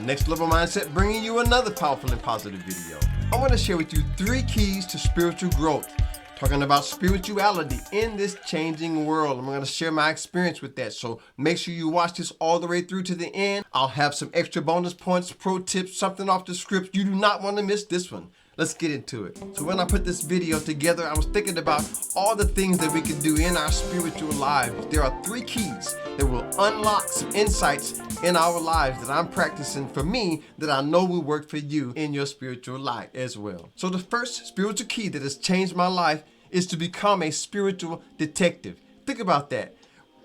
Next Level Mindset, bringing you another powerful and positive video. I want to share with you 3 keys to spiritual growth. Talking about spirituality in this changing world. I'm going to share my experience with that. So make sure you watch this all the way through to the end. I'll have some extra bonus points, pro tips, something off the script. You do not want to miss this one. Let's get into it. So when I put this video together, I was thinking about all the things that we can do in our spiritual lives. There are 3 keys that will unlock some insights in our lives that I'm practicing for me that I know will work for you in your spiritual life as well. So the first spiritual key that has changed my life is to become a spiritual detective. Think about that.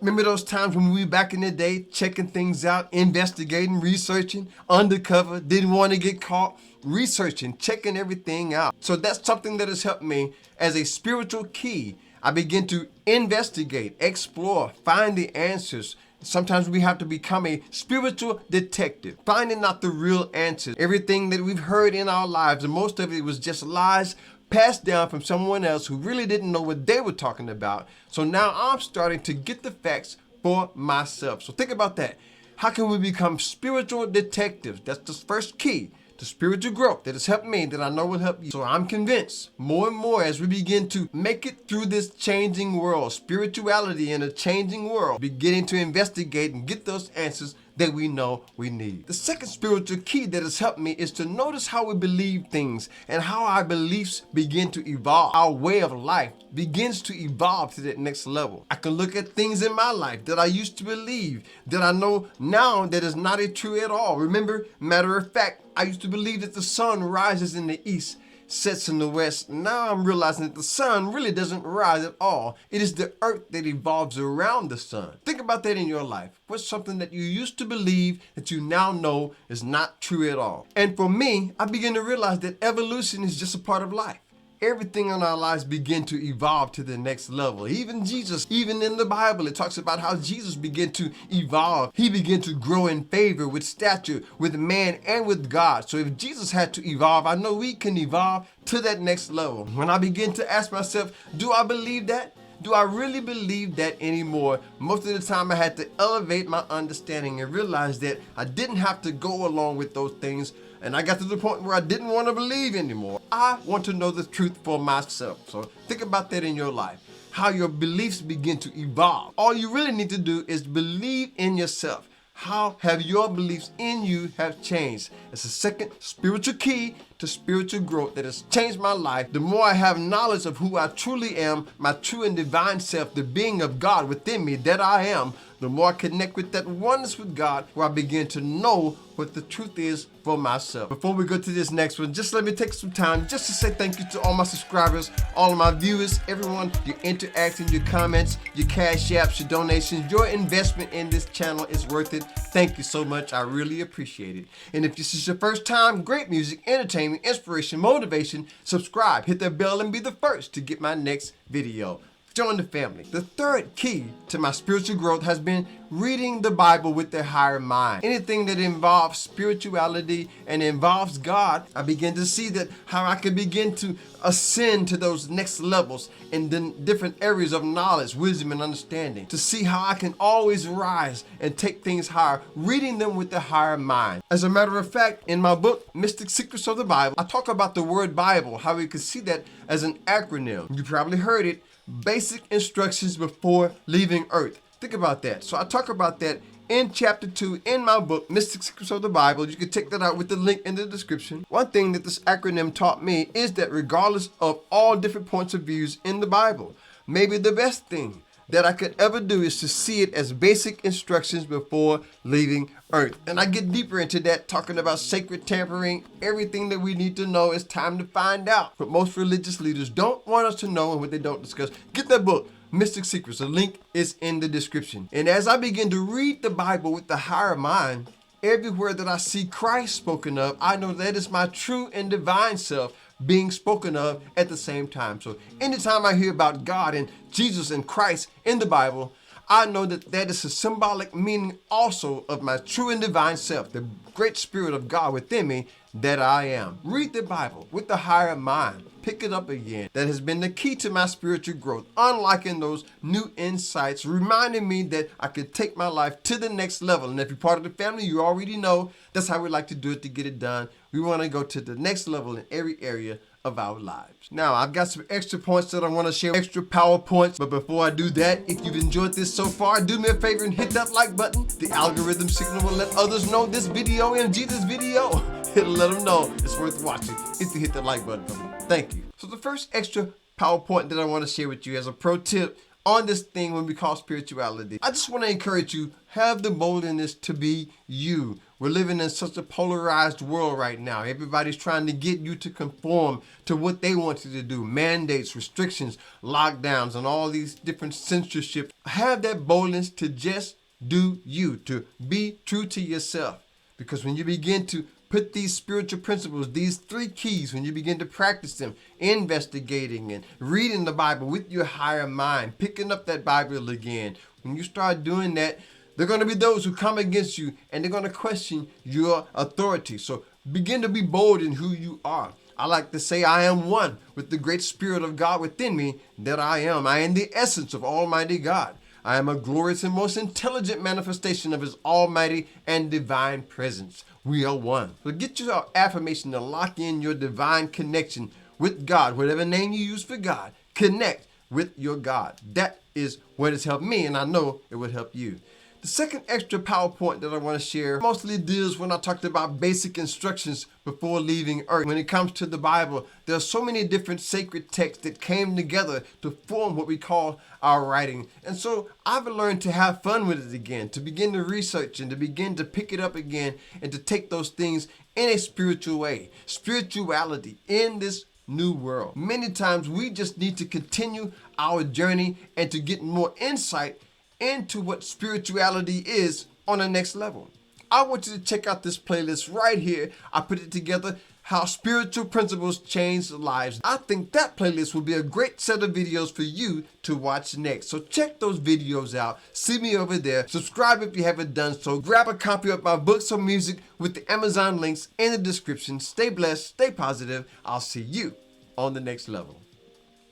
Remember those times when we were back in the day checking things out, investigating, researching, undercover, didn't want to get caught, researching, checking everything out. So that's something that has helped me as a spiritual key. I begin to investigate, explore, find the answers. Sometimes we have to become a spiritual detective, finding out the real answers. Everything that we've heard in our lives, and most of it was just lies passed down from someone else who really didn't know what they were talking about. So now I'm starting to get the facts for myself. So think about that. How can we become spiritual detectives? That's the first key to spiritual growth that has helped me, that I know will help you. So I'm convinced more and more as we begin to make it through this changing world, spirituality in a changing world, beginning to investigate and get those answers that we know we need. The second spiritual key that has helped me is to notice how we believe things and how our beliefs begin to evolve. Our way of life begins to evolve to that next level. I can look at things in my life that I used to believe that I know now that is not true at all. Remember, matter of fact, I used to believe that the sun rises in the east, sets in the west. Now I'm realizing that the sun really doesn't rise at all. It is the earth that evolves around the sun. Think about that in your life. What's something that you used to believe that you now know is not true at all? And for me, I begin to realize that evolution is just a part of life. Everything in our lives begin to evolve to the next level. Even Jesus, even in the Bible, it talks about how Jesus began to evolve. He began to grow in favor with stature, with man and with God. So if Jesus had to evolve, I know we can evolve to that next level. When I begin to ask myself, do I believe that? Do I really believe that anymore? Most of the time I had to elevate my understanding and realize that I didn't have to go along with those things. And I got to the point where I didn't want to believe anymore. I want to know the truth for myself. So think about that in your life, how your beliefs begin to evolve. All you really need to do is believe in yourself. How have your beliefs in you have changed? It's the second spiritual key to spiritual growth that has changed my life. The more I have knowledge of who I truly am, my true and divine self, the being of God within me that I am, the more I connect with that oneness with God, where I begin to know what the truth is for myself. Before we go to this next one, just let me take some time just to say thank you to all my subscribers, all of my viewers, everyone, your interaction, your comments, your cash apps, your donations, your investment in this channel is worth it. Thank you so much. I really appreciate it. And if this is your first time, great music, entertainment, inspiration, motivation, subscribe, hit that bell and be the first to get my next video. Join the family. The third key to my spiritual growth has been reading the Bible with a higher mind. Anything that involves spirituality and involves God, I begin to see that how I can begin to ascend to those next levels in the different areas of knowledge, wisdom, and understanding. To see how I can always rise and take things higher, reading them with a higher mind. As a matter of fact, in my book, Mystic Secrets of the Bible, I talk about the word Bible, how we can see that as an acronym. You probably heard it. Basic instructions before leaving Earth. Think about that. So I talk about that in chapter 2 in my book, Mystic Secrets of the Bible. You can check that out with the link in the description. One thing that this acronym taught me is that regardless of all different points of views in the Bible, maybe the best thing that I could ever do is to see it as basic instructions before leaving Earth. And I get deeper into that, talking about sacred tampering, everything that we need to know. It's time to find out. But most religious leaders don't want us to know, and what they don't discuss. Get that book, Mystic Secrets. The link is in the description. And as I begin to read the Bible with the higher mind, everywhere that I see Christ spoken of, I know that is my true and divine self being spoken of at the same time. So anytime I hear about God and Jesus and Christ in the Bible, I know that that is a symbolic meaning also of my true and divine self, the great spirit of God within me that I am. Read the Bible with the higher mind. Pick it up again. That has been the key to my spiritual growth, unlocking those new insights, reminding me that I can take my life to the next level. And if you're part of the family, you already know that's how we like to do it to get it done. We want to go to the next level in every area of our lives. Now, I've got some extra points that I want to share, extra PowerPoints. But before I do that, if you've enjoyed this so far, do me a favor and hit that like button. The algorithm signal will let others know this video, MG, this video. It'll let them know it's worth watching if you hit the like button for me. Thank you. So the first extra PowerPoint that I want to share with you as a pro tip on this thing when we call spirituality, I just want to encourage you, have the boldness to be you. We're living in such a polarized world right now. Everybody's trying to get you to conform to what they want you to do. Mandates, restrictions, lockdowns, and all these different censorship. Have that boldness to just do you, to be true to yourself. Because when you begin to put these spiritual principles, these 3 keys, when you begin to practice them, investigating and reading the Bible with your higher mind, picking up that Bible again, when you start doing that, there are going to be those who come against you and they're going to question your authority. So begin to be bold in who you are. I like to say I am one with the great spirit of God within me that I am. I am the essence of Almighty God. I am a glorious and most intelligent manifestation of His almighty and divine presence. We are one. So get your affirmation to lock in your divine connection with God. Whatever name you use for God, connect with your God. That is what has helped me, and I know it would help you. The second extra PowerPoint that I want to share mostly deals when I talked about basic instructions before leaving Earth. When it comes to the Bible, there are so many different sacred texts that came together to form what we call our writing. And so I've learned to have fun with it again, to begin to research and to begin to pick it up again and to take those things in a spiritual way. Spirituality in this new world. Many times we just need to continue our journey and to get more insight into what spirituality is on the next level. I want you to check out this playlist right here. I put it together, How Spiritual Principles Change Lives. I think that playlist will be a great set of videos for you to watch next. So check those videos out. See me over there. Subscribe if you haven't done so. Grab a copy of my books or music with the Amazon links in the description. Stay blessed, stay positive. I'll see you on the next level.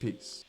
Peace.